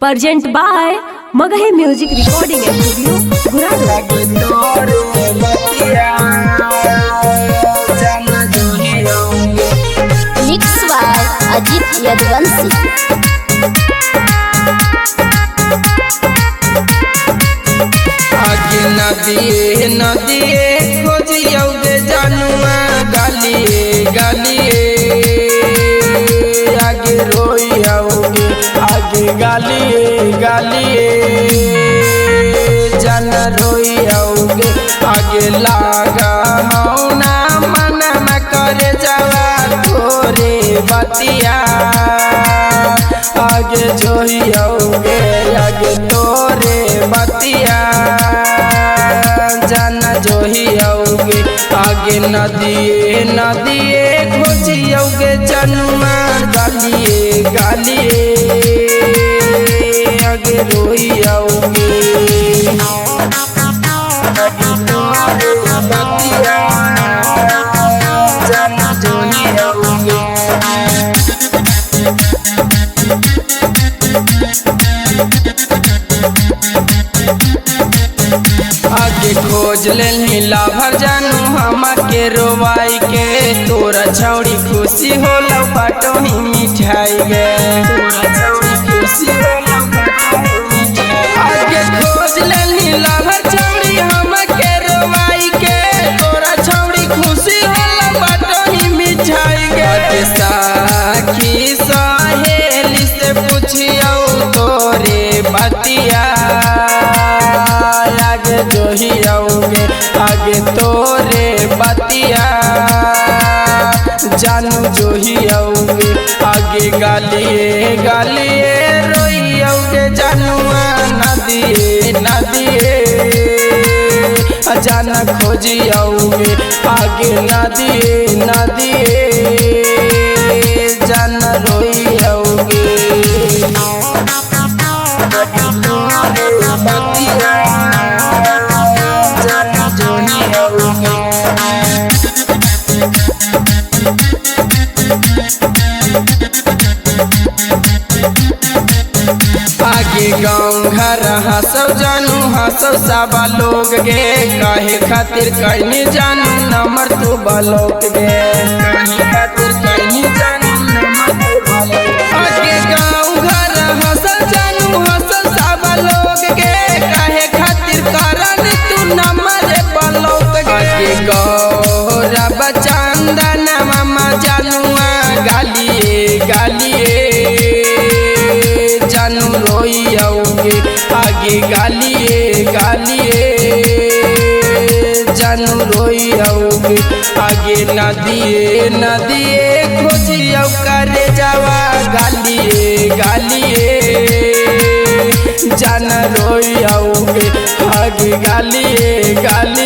Present by Magahi Music Recording Studio, Guradu. Mixed by Ajit Yadvansi. आगे नदिए नदिए खोजियोगे जानुआ गालिए गालिए आगे रोइयोगे आगे गालिए गालिए जन रोइयोगे आगे लागा हौना मन में करे जावा तोरे बतिया आगे जोइयोगे आगे तोरे बतिया जाना जोहियोगे आगे नदिए नदिए खोजियोगे जनुआ गालिए गालिए आगे रोइयोगे आगे तोरे बतिया जाना जोहियोगे आगे खोज ले नीला भर जानू हम के रोवाई के तोरा छौड़ी खुशी होला बाटो ही मिठाई गे तोरा छौड़ी खुशी होला बाटो ही मिठाई आगे खोज ले नीला भर छौड़ी हम के रोवाई के तोरा छौड़ी खुशी होला बाटो ही मिठाई गे आगे साखी सहेली से पूछियो तोरे बतिया आगे जोहियोगे आगे तोरे बतिया जानू जोहियोगे आगे गालिए गालिए रोइयोगे जानुआ नदिए नदिए जाना खोजियोगे आगे नदिए नदिए जाना रोइयोगे बतिया आगे गाँव घर हंसो जानू हंसो साबा लोग गे काहे खातिर कहनी जानू नंबर तू बलोक गे काहे खातिर कहनी जानू नंबर तू बलोक आगे गाँव घर हंसो जानू हंसो साबा लोग गे काहे खातिर करन तू नंबर बलोक गे आगे गौरा बचंदन मामा जानुआ गालिए गालिए जानू रोइयोगे आगे गालिए गालिए जानू रोइयोगे आगे नदिए नदिए खोजियो करे जावा गालिए गालिए जान रोइयोगे आगे गालिए गालिए